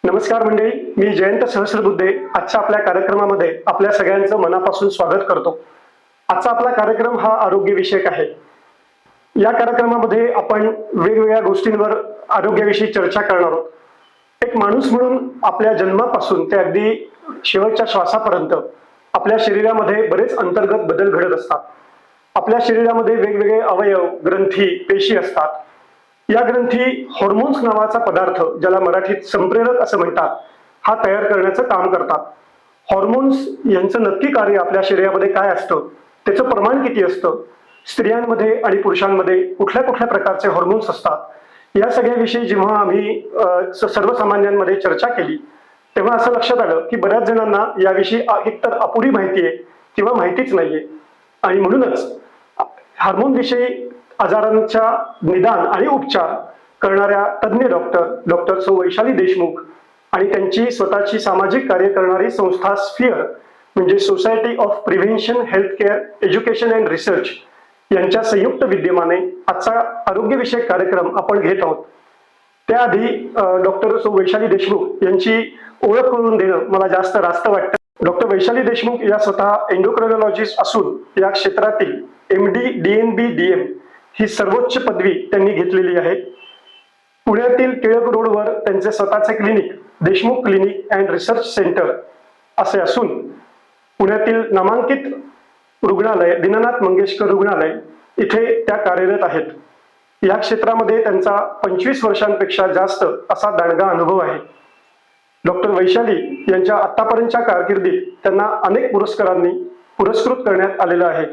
नमस्कार मंडळी, मी जयंत सहस्रबुद्धे आजच्या आपल्या कार्यक्रमामध्ये आपल्या सगळ्यांचं मनापासून स्वागत करतो. आजचा आपला कार्यक्रम हा आरोग्यविषयक आहे. या कार्यक्रमामध्ये आपण वेगवेगळ्या गोष्टींवर आरोग्याविषयी चर्चा करणार आहोत. एक माणूस म्हणून आपल्या जन्मापासून ते अगदी शेवटच्या श्वासापर्यंत आपल्या शरीरामध्ये बरेच अंतर्गत बदल घडत असतात. आपल्या शरीरामध्ये वेगवेगळे अवयव, ग्रंथी, पेशी असतात. या ग्रंथी हॉर्मोन्स नावाचा पदार्थ, ज्याला मराठीत संप्रेरक असं म्हणतात, हा तयार करण्याचं काम करतात. हॉर्मोन्स यांचं नक्की कार्य आपल्या शरीरामध्ये काय असतं, त्याचं प्रमाण किती असतं, स्त्रियांमध्ये आणि पुरुषांमध्ये कुठल्या कुठल्या प्रकारचे हॉर्मोन्स असतात, या सगळ्याविषयी जेव्हा आम्ही सर्वसामान्यांमध्ये चर्चा केली तेव्हा असं लक्षात आलं की बऱ्याच जणांना याविषयी एकतर अपुरी माहिती आहे किंवा माहितीच नाहीये. आणि म्हणूनच हार्मोन विषयी आजारांच्या निदान आणि उपचार करणाऱ्या तज्ज्ञ डॉक्टर सौ वैशाली देशमुख आणि त्यांची स्वतःची सामाजिक कार्य करणारी संस्था स्फिअर म्हणजे society of prevention health care education and research यांच्या संयुक्त विद्यमाने आजचा आरोग्यविषयक कार्यक्रम आपण घेत आहोत. त्याआधी डॉक्टर सौ वैशाली देशमुख यांची ओळख करून देणं मला जास्त रास्त वाटतं. डॉक्टर वैशाली देशमुख या स्वतः एंडोक्रायनॉलॉजिस्ट असून या क्षेत्रातील MD DNB DM ही सर्वोच्च पदवी त्यांनी घेतलेली आहे. पुण्यातील टिळक रोडवर त्यांचे स्वतःचे clinic Deshmukh clinic and research centre असे असून पुण्यातील नामांकित रुग्णालय दीनानाथ मंगेशकर रुग्णालय इथे त्या कार्यरत आहेत. या क्षेत्रामध्ये त्यांचा 25 वर्षांपेक्षा जास्त असा दांडगा अनुभव आहे. डॉक्टर वैशाली यांच्या आतापर्यंतच्या कारकिर्दीत त्यांना अनेक पुरस्कारांनी पुरस्कृत करण्यात आलेलं आहे.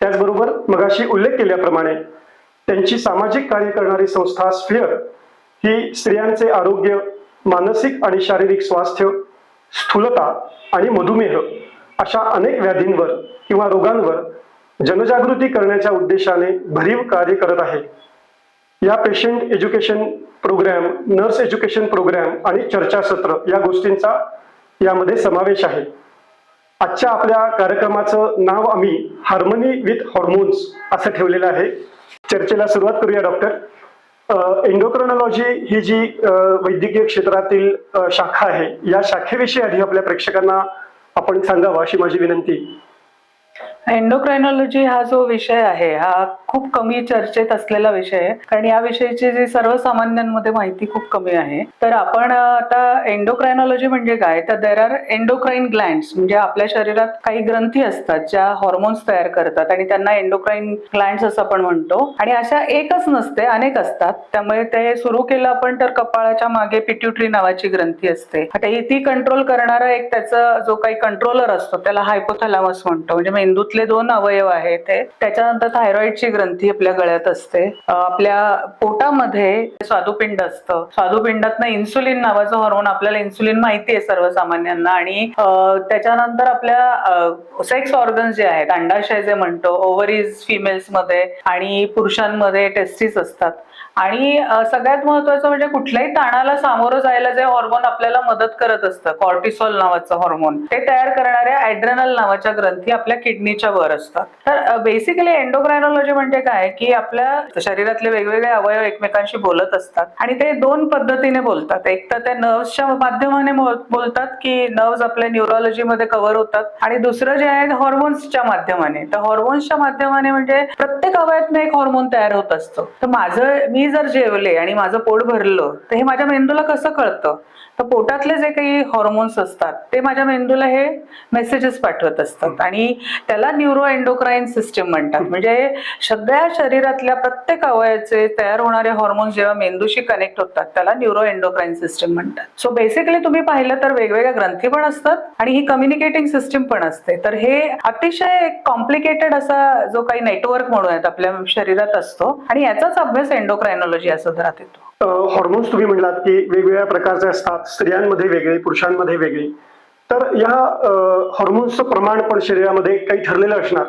त्याचबरोबर मगाशी उल्लेख केल्याप्रमाणे त्यांची सामाजिक कार्य करणारी संस्था स्फिअर ही स्त्रियांचे आरोग्य, मानसिक आणि शारीरिक स्वास्थ्य, स्थूलता आणि मधुमेह अशा अनेक व्याधींवर किंवा रोगांवर जनजागृती करण्याच्या उद्देशाने भरीव कार्य करत आहे. या patient education programme, nurse education programme आणि चर्चासत्र या गोष्टींचा यामध्ये समावेश आहे. आजच्या आपल्या कार्यक्रमाचं नाव आम्ही हार्मनी विथ हॉर्मोन्स असं ठेवलेलं आहे. चर्चेला सुरुवात करूया. डॉक्टर, एंडोक्रायनॉलॉजी ही जी वैद्यकीय क्षेत्रातील शाखा आहे, या शाखेविषयी आधी आपल्या प्रेक्षकांना आपण सांगावं अशी माझी विनंती. एंडोक्रायनॉलॉजी हा जो विषय आहे हा खूप कमी चर्चेत असलेला विषय आहे, कारण या विषयीची जी सर्वसामान्यांमध्ये माहिती खूप कमी आहे. तर आपण आता एंडोक्रायनॉलॉजी म्हणजे काय, तर देर आर एंडोक्राईन ग्लँड्स, म्हणजे आपल्या शरीरात काही ग्रंथी असतात ज्या हॉर्मोन्स तयार करतात आणि त्यांना एंडोक्राईन ग्लँड्स असं आपण म्हणतो. आणि अशा एकच नसते, अनेक असतात. त्यामुळे ते सुरू केलं आपण तर कपाळाच्या मागे पिट्युटरी नावाची ग्रंथी असते. आता ती कंट्रोल करणारा एक त्याचा जो काही कंट्रोलर असतो त्याला हायपोथॅलॅमस म्हणतो. म्हणजे मेंदूत 2 अवयव आहेत ते. त्याच्यानंतर थायरॉइडची ग्रंथी आपल्या गळ्यात असते. आपल्या पोटामध्ये स्वादुपिंड असतं. स्वादुपिंडातनं इन्सुलिन नावाचं हॉर्मोन, आपल्याला इन्सुलिन माहिती आहे सर्वसामान्यांना. आणि त्याच्यानंतर आपल्या सेक्स ऑर्गन्स जे आहेत, अंडाशय जे म्हणतो, ओव्हरीज फिमेल्स मध्ये आणि पुरुषांमध्ये टेस्टिस असतात. आणि सगळ्यात महत्वाचं म्हणजे कुठल्याही ताणाला सामोरं जायला जे हॉर्मोन आपल्याला मदत करत असतं, कॉर्टिसॉल नावाचं हॉर्मोन, ते तयार करणाऱ्या ॲड्रेनल नावाच्या ग्रंथी आपल्या किडनीच्या वर असतात. तर बेसिकली एंडोक्रायनॉलॉजी म्हणजे काय की आपल्या शरीरातले वेगवेगळे अवयव एकमेकांशी बोलत असतात आणि ते 2 पद्धतीने बोलतात. एक तर ते नर्व्सच्या माध्यमाने बोलतात की नर्व्स आपल्या न्यूरोलॉजीमध्ये कव्हर होतात, आणि दुसरं जे आहे हॉर्मोन्सच्या माध्यमाने. तर हॉर्मोन्सच्या माध्यमाने म्हणजे प्रत्येक अवयवातनं एक हॉर्मोन तयार होत असतं. तर मी जर जेवले आणि माझं पोट भरलं तर हे माझ्या मेंदूला कसं कळतं, तर पोटातले जे काही हॉर्मोन्स असतात ते माझ्या मेंदूला हे मेसेजेस पाठवत असतात आणि त्याला न्यूरो एंडोक्राईन सिस्टीम म्हणतात. म्हणजे सगळ्या शरीरातल्या प्रत्येक अवयवाचे तयार होणारे हॉर्मोन्स जेव्हा मेंदूशी कनेक्ट होतात त्याला न्यूरो एंडोक्राईन सिस्टीम म्हणतात. सो बेसिकली तुम्ही पाहिलं तर वेगवेगळ्या ग्रंथी पण असतात आणि ही कम्युनिकेटिंग सिस्टीम पण असते. तर हे अतिशय कॉम्प्लिकेटेड असा जो काही नेटवर्क म्हणूयात आपल्या शरीरात असतो आणि याचाच अभ्यास एंडोक्रायनॉलॉजी असं धरात येतो. हॉर्मोन्स तुम्ही म्हणलात की वेगवेगळ्या प्रकारचे असतात, स्त्रियांमध्ये वेगळे, पुरुषांमध्ये वेगळे. तर या हॉर्मोन्सचं प्रमाण पण शरीरामध्ये काही ठरलेलं असणार.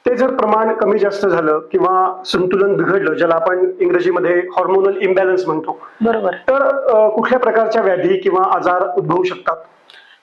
ते जर प्रमाण कमी जास्त झालं किंवा संतुलन बिघडलं, ज्याला आपण इंग्रजीमध्ये हॉर्मोनल इम्बॅलन्स म्हणतो, बरोबर, तर कुठल्या प्रकारच्या व्याधी किंवा आजार उद्भवू शकतात?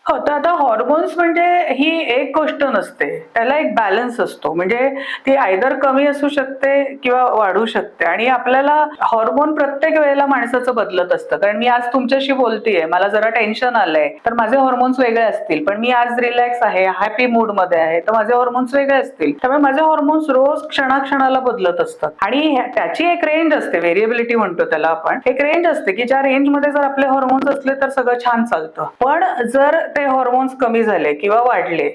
हो, तर आता हॉर्मोन्स म्हणजे ही एक गोष्ट नसते, त्याला एक बॅलन्स असतो. म्हणजे ती आयदर कमी असू शकते किंवा वाढू शकते. आणि आपल्याला हॉर्मोन प्रत्येक वेळेला माणसाचं बदलत असतं. कारण मी आज तुमच्याशी बोलतेय, मला जरा टेन्शन आलंय, तर माझे हॉर्मोन्स वेगळे असतील. पण मी आज रिलॅक्स आहे, हॅपी मूड मध्ये आहे, तर माझे हॉर्मोन्स वेगळे असतील. त्यामुळे माझे हॉर्मोन्स रोज क्षणाक्षणाला बदलत असतात. आणि त्याची एक रेंज असते, व्हेरिएबिलिटी म्हणतो त्याला आपण. एक रेंज असते की ज्या रेंजमध्ये जर आपले हॉर्मोन्स असले तर सगळं छान चालतं. पण जर ते हॉर्मोन्स कमी झाले किंवा वाढले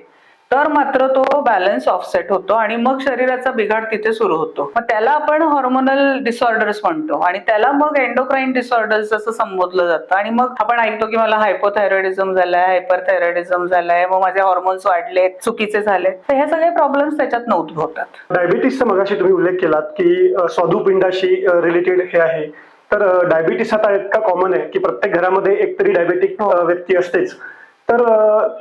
तर मात्र तो बॅलन्स ऑफसेट होतो आणि मग शरीराचा बिघाड तिथे सुरू होतो. मग त्याला आपण हॉर्मोनल डिसऑर्डर्स म्हणतो आणि त्याला मग एंडोक्राईन डिसऑर्डर्स असं संबोधलं जातं. आणि मग आपण ऐकतो की मला हायपोथायरॉइडिझम झालाय, हायपरथायरॉइडिझम झालाय, मग माझे हॉर्मोन्स वाढले, चुकीचे झाले, तर हे सगळे प्रॉब्लेम्स त्याच्यात उद्भवतात. डायबिटीसचा मगाशी तुम्ही उल्लेख केलात की स्वादुपिंडाशी रिलेटेड हे आहे. तर डायबिटीस आता इतका कॉमन आहे की प्रत्येक घरामध्ये एकतरी डायबेटिक व्यक्ती असतेच. तर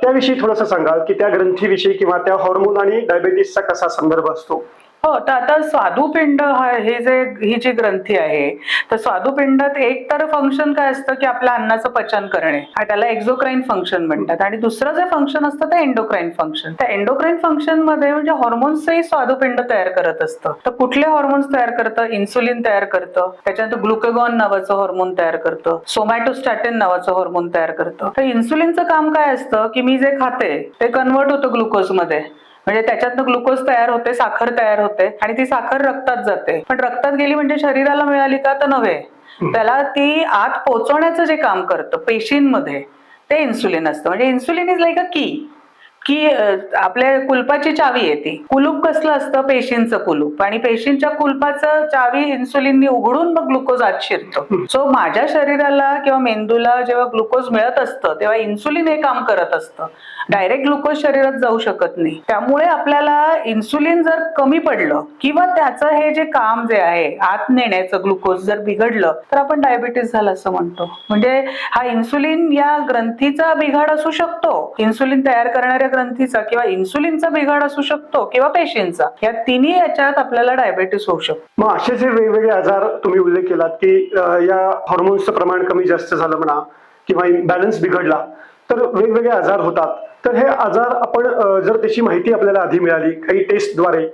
त्याविषयी थोडंसं सांगाल की त्या ग्रंथीविषयी किंवा त्या हॉर्मोन आणि डायबिटीसचा कसा संदर्भ असतो? हो, तर आता स्वादुपिंड ही जी ग्रंथी आहे, तर स्वादुपिंडात एक तर फंक्शन काय असतं की आपल्या अन्नाचं पचन करणे, त्याला एक्झोक्राईन फंक्शन म्हणतात. आणि दुसरं जे फंक्शन असतं ते एंडोक्राईन फंक्शन. त्या एंडोक्राईन फंक्शन मध्ये म्हणजे हॉर्मोन्सही स्वादुपिंड तयार करत असतं. तर कुठले हॉर्मोन्स तयार करतं? इन्सुलिन तयार करतं, त्याच्यानंतर ग्लुकेगॉन नावाचं हॉर्मोन तयार करतं, सोमॅटोस्टॅटिन नावाचं हॉर्मोन तयार करतं. तर इन्सुलिनचं काम काय असतं की मी जे खाते ते कन्वर्ट होतं ग्लुकोजमध्ये, म्हणजे त्याच्यातनं ग्लुकोज तयार होते, साखर तयार होते आणि ती साखर रक्तात जाते. पण रक्तात गेली म्हणजे शरीराला मिळाली का? तर नव्हे, त्याला ती आत पोहोचवण्याचं जे काम करतं पेशींमध्ये ते इन्सुलिन असतं. म्हणजे इन्सुलिन इज लाईक अ की आपल्या कुलपाची चावी आहे ती. कुलूप कसलं असतं? पेशींचं कुलूप. आणि पेशींच्या कुलपाचं चावी इन्सुलिननी उघडून मग ग्लुकोज आत शिरतो. सो माझ्या शरीराला किंवा मेंदूला जेव्हा ग्लुकोज मिळत असतं तेव्हा इन्सुलिन हे काम करत असतं. डायरेक्ट ग्लुकोज शरीरात जाऊ शकत नाही. त्यामुळे आपल्याला इन्सुलिन जर कमी पडलं किंवा त्याचं हे जे काम जे आहे आत नेण्याचं ग्लुकोज जर बिघडलं तर आपण डायबिटीस झालं असं म्हणतो. म्हणजे हा इन्सुलिन या ग्रंथीचा बिघाड असू शकतो, इन्सुलिन तयार करणाऱ्या ग्रंथीचा, किंवा इन्सुलिनचा बिघाड असू शकतो, किंवा पेशींचा. या तिन्ही याच्यात आपल्याला डायबिटीस होऊ शकतो. मग असे जे वेगवेगळे आजार तुम्ही उल्लेख केलात की या हॉर्मोन्सचं प्रमाण कमी जास्त झालं म्हणा किंवा बॅलन्स बिघडला तर वेगवेगळे आजार होतात. तर हे आजार आपण जर त्याची माहिती आपल्याला आधी मिळाली काही टेस्टद्वारे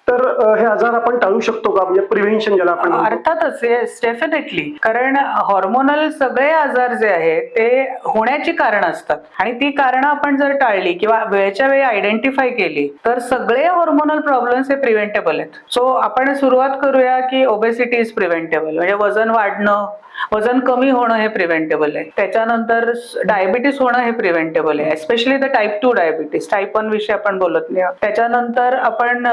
तर हे आजार आपण टाळू शकतो का? म्हणजे प्रिव्हेन्शन ज्याला आपण म्हणतो. अर्थातच, येस, डेफिनेटली. कारण हॉर्मोनल सगळे आजार जे आहेत ते होण्याची कारण असतात आणि ती कारण आपण जर टाळली किंवा वेळच्या वेळी आयडेंटिफाय केली तर सगळे हॉर्मोनल प्रॉब्लेम्स हे प्रिव्हेंटेबल आहेत. सो आपण सुरुवात करूया की ओबेसिटी इज प्रिव्हेंटेबल, म्हणजे वजन वाढणं, वजन कमी होणं हे प्रिव्हेंटेबल आहे. त्याच्यानंतर डायबिटीस होणं हे प्रिव्हेंटेबल आहे, especially the type 2 diabetes. Type 1 विषयी आपण बोलत नाही. त्याच्यानंतर आपण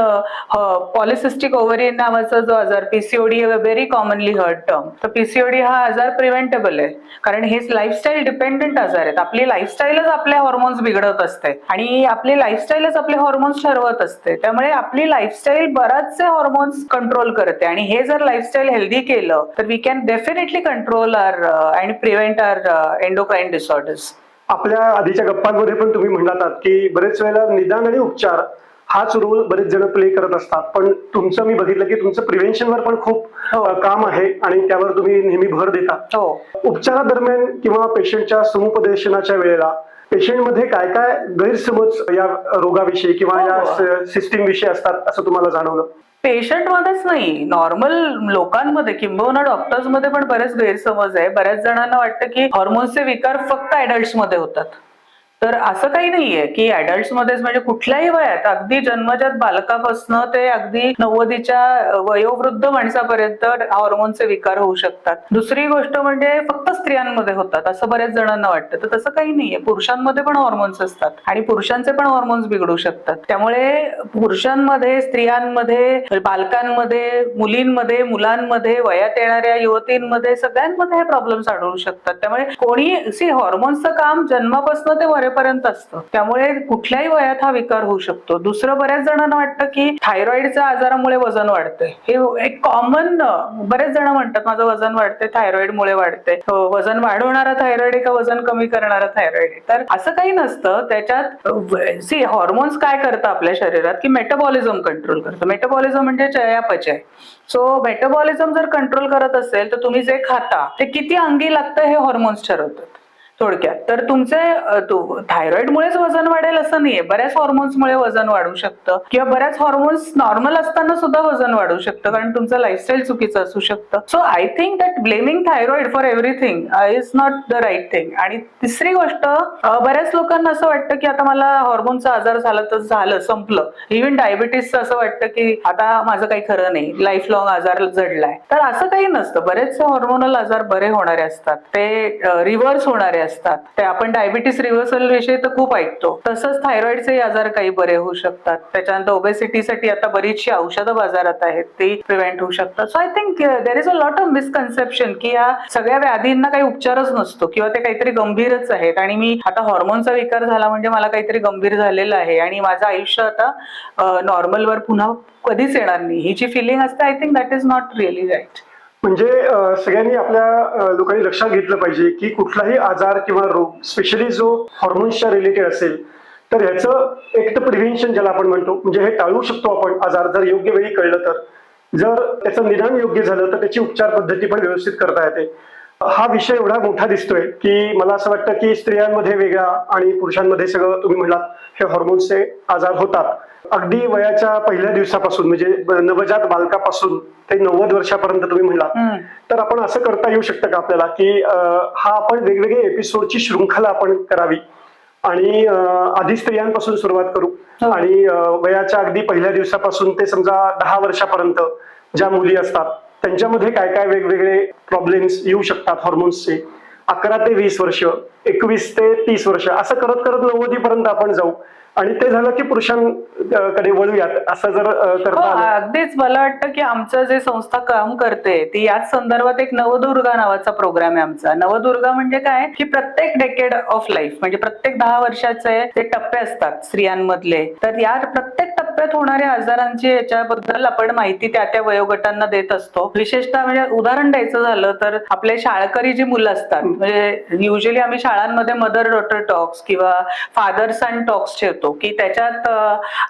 पॉलिसिस्टिक ओव्हरी नावाचा जो आजार, PCOD, very commonly heard term, तर पीसीओडी हा आजार प्रिव्हेंटेबल आहे कारण हे लाईफस्टाईल डिपेंडंट आजार आहेत. आपली लाईफस्टाईलच आपले हॉर्मोन्स बिघडवत असते आणि आपली लाईफस्टाईलच आपले हॉर्मोन्स ठरवत असते. त्यामुळे आपली लाईफस्टाईल बराचसे हॉर्मोन्स कंट्रोल करते आणि हे जर लाईफस्टाईल हेल्दी केलं तर we can definitely control or and prevent our endocrine disorders. आपल्या आधीच्या गप्पांमध्ये पण तुम्ही म्हणालात की बरेच वेळेला निदान आणि उपचार हाच रोल बरेच जण प्ले करत असतात, पण तुमचं मी बघितलं की तुमचं प्रिव्हेन्शनवर पण खूप काम आहे आणि त्यावर तुम्ही नेहमी भर देता. उपचारादरम्यान किंवा पेशंटच्या समुपदेशनाच्या वेळेला पेशंटमध्ये काय काय गैरसमज या रोगाविषयी किंवा या सिस्टीम विषयी असतात असं तुम्हाला जाणवलं? पेशंट मध्येच नाही, नॉर्मल लोकांमध्ये किंबहुना डॉक्टर्स मध्ये पण बरेच गैरसमज आहे. बऱ्याच जणांना वाटतं की हॉर्मोन्सचे विकार फक्त ऍडल्ट्स मध्ये होतात, तर असं काही नाहीये की ऍडल्ट्स मध्येच, म्हणजे कुठल्याही वयात, अगदी जन्मजात बालकापासून ते अगदी 90च्या वयोवृद्ध माणसापर्यंत हॉर्मोनचे विकार होऊ शकतात. दुसरी गोष्ट म्हणजे फक्त स्त्रियांमध्ये होतात असं बऱ्याच जणांना वाटतं, तर तसं काही नाहीये. पुरुषांमध्ये पण हॉर्मोन्स असतात आणि पुरुषांचे पण हॉर्मोन्स बिघडू शकतात. त्यामुळे पुरुषांमध्ये, स्त्रियांमध्ये, बालकांमध्ये, मुलींमध्ये, मुलांमध्ये, वयात येणाऱ्या युवतींमध्ये, सगळ्यांमध्ये हे प्रॉब्लेम्स आढळू शकतात. त्यामुळे कोणी हॉर्मोन्सचं काम जन्मापासून ते पर्यंत असतं, त्यामुळे कुठल्याही वयात हा विकार होऊ शकतो. दुसरं, बऱ्याच जणांना वाटतं की थायरॉइडच्या आजारामुळे वजन वाढतंय. हे एक कॉमन, बरेच जण म्हणतात माझं वजन वाढतंय थायरॉइडमुळे वाढतंय. वजन वाढवणारा थायरॉइड आहे का वजन कमी करणारा थायरॉइड आहे? तर असं काही नसतं. त्याच्यात हॉर्मोन्स काय करतं आपल्या शरीरात की मेटाबॉलिझम कंट्रोल करतं. मेटाबॉलिझम म्हणजे चयापचय. सो मेटाबॉलिझम जर कंट्रोल करत असेल तर तुम्ही जे खाता ते किती अंगी लागतं हे हॉर्मोन्स ठरवतात. थोडक्यात. तर तुमचे थायरॉइडमुळेच वजन वाढेल असं नाहीये. बऱ्याच हॉर्मोन्समुळे वजन वाढू शकतं किंवा बऱ्याच हॉर्मोन्स नॉर्मल असताना सुद्धा वजन वाढू शकतं कारण तुमचं लाईफस्टाईल चुकीचं असू शकतं. So I think that blaming thyroid for everything is not the right thing. आणि तिसरी गोष्ट, बऱ्याच लोकांना असं वाटतं की आता मला हॉर्मोनचा आजार झाला तर झालं, संपलं. इव्हन डायबिटीसचं असं वाटतं की आता माझं काही खरं नाही, लाईफ लॉंग आजार जडलाय. तर असं काही नसतं. बरेचसे हॉर्मोनल आजार बरे होणारे असतात, ते रिव्हर्स होणारे असतात. ते आपण डायबिटीस रिव्हर्सल विषयी तर खूप ऐकतो. तसंच थायरॉइडचे आजार काही बरे होऊ शकतात. त्याच्यानंतर ओबेसिटीसाठी आता बरीचशी औषधं बाजारात आहेत, ती प्रिव्हेंट होऊ शकतात. So I think there is a lot of misconception की या सगळ्या व्याधींना काही उपचारच नसतो किंवा ते काहीतरी गंभीरच आहेत आणि मी आता हॉर्मोनचा विकार झाला म्हणजे मला काहीतरी गंभीर झालेलं आहे आणि माझं आयुष्य आता नॉर्मलवर पुन्हा कधीच येणार नाही, ही जी फिलिंग असते, I think that is not really right. म्हणजे सगळ्यांनी आपल्या लोकांनी लक्षात घेतलं पाहिजे की कुठलाही आजार किंवा रोग, स्पेशली जो हॉर्मोन्सच्या रिलेटेड असेल, तर ह्याचं एक तर प्रिव्हेन्शन ज्याला आपण म्हणतो, म्हणजे हे टाळू शकतो आपण आजार जर योग्य वेळी कळलं तर. जर त्याचं निदान योग्य झालं तर त्याची उपचार पद्धती पण व्यवस्थित करता येते. हा विषय एवढा मोठा दिसतोय की मला असं वाटतं की स्त्रियांमध्ये वेगळा आणि पुरुषांमध्ये सगळं तुम्ही म्हणलात हे हॉर्मोन्सचे आजार होतात. अगदी वयाच्या पहिल्या दिवसापासून म्हणजे नवजात बालकापासून ते 90 वर्षापर्यंत तुम्ही म्हणलात. तर आपण असं करता येऊ शकतं का आपल्याला की हा आपण वेगवेगळे एपिसोडची शृंखला आपण करावी आणि आधी स्त्रियांपासून सुरुवात करू आणि वयाच्या अगदी पहिल्या दिवसापासून ते समजा 10 वर्षापर्यंत ज्या मुली असतात त्यांच्यामध्ये काय काय वेगवेगळे प्रॉब्लेम्स येऊ शकतात हॉर्मोन्सचे, 11 ते 20 वर्ष, 21 ते 30 वर्ष, असं करत करत 90 पर्यंत आपण जाऊ आणि ते झालं की पुरुषांकडे वळूयात, असं जर करता आलं. अगदीच. मला वाटतं की आमचं जे संस्था काम करते ती याच संदर्भात एक नवदुर्गा नावाचा प्रोग्राम आहे आमचा. नवदुर्गा म्हणजे काय की प्रत्येक डेकेड ऑफ लाईफ म्हणजे प्रत्येक 10 वर्षाचे जे टप्पे असतात स्त्रियांमधले, तर या प्रत्येक टप्प्यात होणाऱ्या आजारांची याच्याबद्दल आपण माहिती त्या त्या वयोगटांना देत असतो. विशेषतः म्हणजे उदाहरण द्यायचं झालं तर आपले शाळकरी जी मुलं असतात, म्हणजे युजली आम्ही शाळांमध्ये मदर डॉटर टॉक्स किंवा फादर सन टॉक्स ठेवतो की त्याच्यात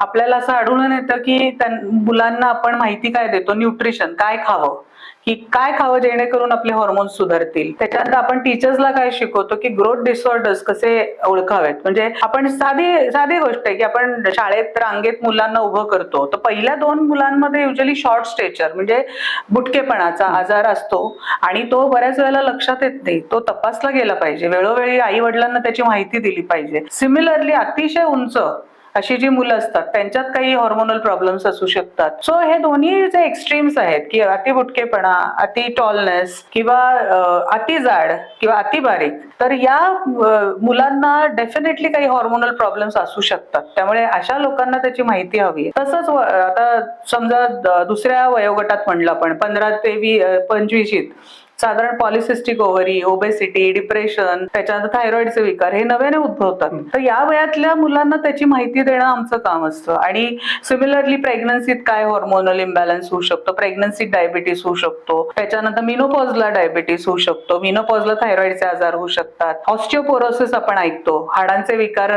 आपल्याला असं आढळून येतं की मुलांना आपण माहिती काय देतो, न्यूट्रिशन काय खावं, की काय खावं जेणेकरून आपले हॉर्मोन्स सुधारतील. त्याच्यानंतर आपण टीचर्सला काय शिकवतो की ग्रोथ डिसऑर्डर्स कसे ओळखावेत. म्हणजे आपण साधी गोष्ट आहे की आपण शाळेत रांगेत मुलांना उभं करतो तर पहिल्या 2 मुलांमध्ये युजली शॉर्ट स्टेचर म्हणजे बुटकेपणाचा आजार असतो आणि तो बऱ्याच वेळेला लक्षात येत नाही, तो तपासला गेला पाहिजे. वेळोवेळी आई वडिलांना त्याची माहिती दिली पाहिजे. सिमिलरली अतिशय उंच अशी जी मुलं असतात त्यांच्यात काही हॉर्मोनल प्रॉब्लेम्स असू शकतात. सो हे दोन्ही जे एक्स्ट्रीम्स आहेत की अति बुटकेपणा, अति टॉलनेस किंवा अति जाड किंवा अति बारीक, तर या मुलांना डेफिनेटली काही हॉर्मोनल प्रॉब्लेम्स असू शकतात. त्यामुळे अशा लोकांना त्याची माहिती हवी. तसंच आता समजा दुसऱ्या वयोगटात म्हणलं आपण 15 ते 25 साधारण पॉलिसिस्टिक ओव्हरी, ओबेसिटी, डिप्रेशन, त्याच्यानंतर थायरॉइडचे विकार हे नव्याने उद्भवतात. तर या वयातल्या मुलांना त्याची माहिती देणं आमचं काम असतं. आणि सिमिलरली प्रेग्नन्सीत काय हॉर्मोनल इम्बॅलन्स होऊ शकतो, प्रेग्नन्सीत डायबिटीस होऊ शकतो, त्याच्यानंतर मिनोपॉजला डायबिटीस होऊ शकतो, मिनोपॉजला थायरॉइडचे आजार होऊ शकतात, ऑस्टिओपोरोसिस आपण ऐकतो, हाडांचे विकार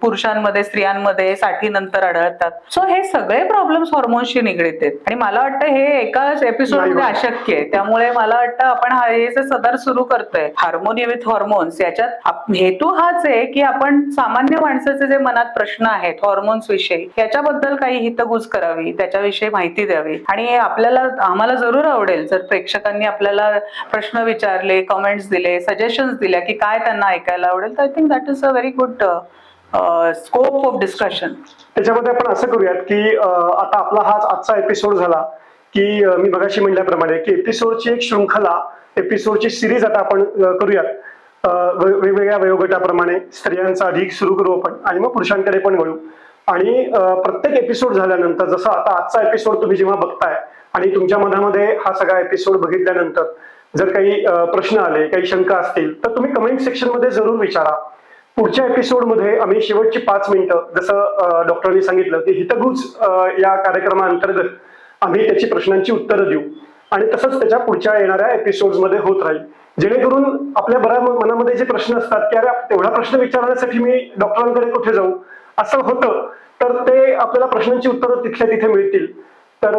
पुरुषांमध्ये स्त्रियांमध्ये 60 नंतर आढळतात. सो हे सगळे प्रॉब्लेम्स हॉर्मोन्सशी निगडीत आहेत आणि मला वाटतं हे एकाच एपिसोडमध्ये अशक्य आहे. त्यामुळे मला वाटतं आपण हे जे सदर सुरू करतोय हार्मोनी विथ हॉर्मोन्स, याच्यात हेतू हाच आहे की आपण सामान्य माणसाचे जे मनात प्रश्न आहेत हॉर्मोन्स विषयी याच्याबद्दल काही हितगुज करावी, त्याच्याविषयी माहिती द्यावी. आणि आम्हाला जरूर आवडेल जर प्रेक्षकांनी आपल्याला प्रश्न विचारले, कमेंट्स दिले, सजेशन्स दिल्या की काय त्यांना ऐकायला आवडेल. तर I think that is a very good scope of discussion. त्याच्यामध्ये आपण असं करूयात की आता आपला हा आजचा एपिसोड झाला की मी मगाशी म्हणल्याप्रमाणे की एपिसोडची एक शृंखला, एपिसोडची सिरीज आता आपण करूयात वेगवेगळ्या वयोगटाप्रमाणे. स्त्रियांचा अधिक सुरू करू आपण आणि मग पुरुषांकडे पण वळू. आणि प्रत्येक एपिसोड झाल्यानंतर, जसं आता आजचा एपिसोड तुम्ही जेव्हा बघताय आणि तुमच्या मनामध्ये हा सगळा एपिसोड बघितल्यानंतर जर काही प्रश्न आले, काही शंका असतील तर तुम्ही कमेंट सेक्शन मध्ये जरूर विचारा. पुढच्या एपिसोडमध्ये आम्ही शेवटची 5 मिनिटं, जसं डॉक्टरांनी सांगितलं की हितगुज या कार्यक्रमाअंतर्गत आम्ही त्याची प्रश्नांची उत्तरं देऊ आणि तसंच त्याच्या पुढच्या येणाऱ्या एपिसोड्समध्ये होत राहील, जेणेकरून आपल्या बऱ्या मनामध्ये जे प्रश्न असतात की अरे तेवढा प्रश्न विचारण्यासाठी मी डॉक्टरांकडे कुठे जाऊ असं होतं, तर ते आपल्याला प्रश्नांची उत्तरं तिथल्या तिथे मिळतील. तर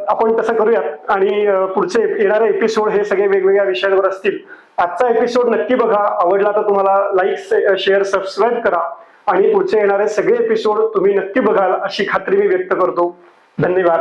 आपण तसं करूयात आणि पुढचे येणारे एपिसोड हे सगळे वेगवेगळ्या विषयांवर असतील. आजचा एपिसोड नक्की बघा. आवडला तर तुम्हाला लाईक, शेअर, सबस्क्राईब करा आणि पुढचे येणारे सगळे एपिसोड तुम्ही नक्की बघाल अशी खात्री मी व्यक्त करतो. धन्यवाद.